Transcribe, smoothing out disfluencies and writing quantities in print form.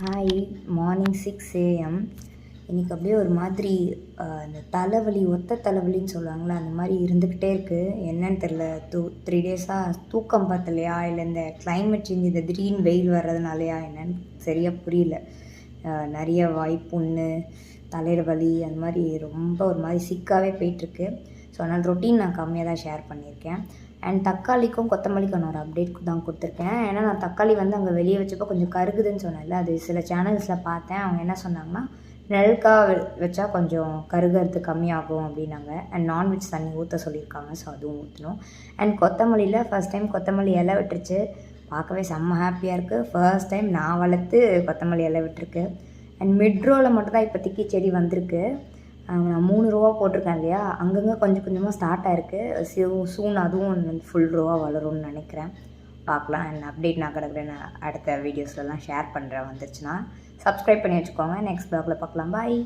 Hi. Morning 6 AM. இன்றைக்கி அப்படியே ஒரு மாதிரி அந்த தலைவலி, ஒத்த தலைவலின்னு சொல்லுவாங்களே, அந்த மாதிரி இருந்துக்கிட்டே இருக்குது. என்னன்னு தெரில. 3 டேஸாக தூக்கம் பத்தலையா, இல்லை இந்த கிளைமேட் சேஞ்ச், இந்த திடீர்னு வெயில் வர்றதுனாலையா என்னன்னு சரியாக புரியல. நிறைய வாய்ப்புண்ணு, தலையில் வலி, அந்த மாதிரி ரொம்ப ஒரு மாதிரி சிக்காகவே போயிட்டுருக்கு. ஸோ அதனால் ரொட்டீன் நான் கம்மியாக தான் ஷேர் பண்ணியிருக்கேன். அண்ட் தக்காளிக்கும் கொத்தமல்லிக்கும் நான் ஒரு அப்டேட் தான் கொடுத்துருக்கேன். ஏன்னா நான் தக்காளி வந்து அங்கே வெளியே வச்சப்போ கொஞ்சம் கருகுதுன்னு சொன்னேன்ல, அது சில சேனல்ஸில் பார்த்தேன். அவங்க என்ன சொன்னாங்கன்னா, நிழலுக்காக வச்சா கொஞ்சம் கருகிறது கம்மியாகும் அப்படின்னாங்க. அண்ட் நான்வெஜ் தண்ணி ஊற்ற சொல்லியிருக்காங்க. ஸோ அதுவும் ஊற்றணும். அண்ட் கொத்தமல்லியில் ஃபஸ்ட் டைம் கொத்தமல்லி இலை விட்டுருச்சு. பார்க்கவே செம்ம ஹாப்பியாக இருக்குது. ஃபர்ஸ்ட் டைம் நான் வளர்த்து கொத்தமல்லி இலை விட்டுருக்கு. அண்ட் மிட்ரோவில் மட்டும்தான் இப்போதைக்கு செடி வந்திருக்கு. நான் 3 ரோவாக போட்டிருக்கேன் இல்லையா, அங்கங்கே கொஞ்சம் கொஞ்சமாக ஸ்டார்ட் ஆகிருக்கு. சூன் அதுவும் ஃபுல் ரோவாக வளரும்னு நினைக்கிறேன். பார்க்கலாம். அண்ட் அப்டேட் நான் நான் அடுத்த வீடியோஸ்லலாம் ஷேர் பண்ணுறேன் வந்துச்சுன்னா. சப்ஸ்கிரைப் பண்ணி வச்சுக்கோங்க. நெக்ஸ்ட் ப்ளாகில் பார்க்கலாம். பாய்.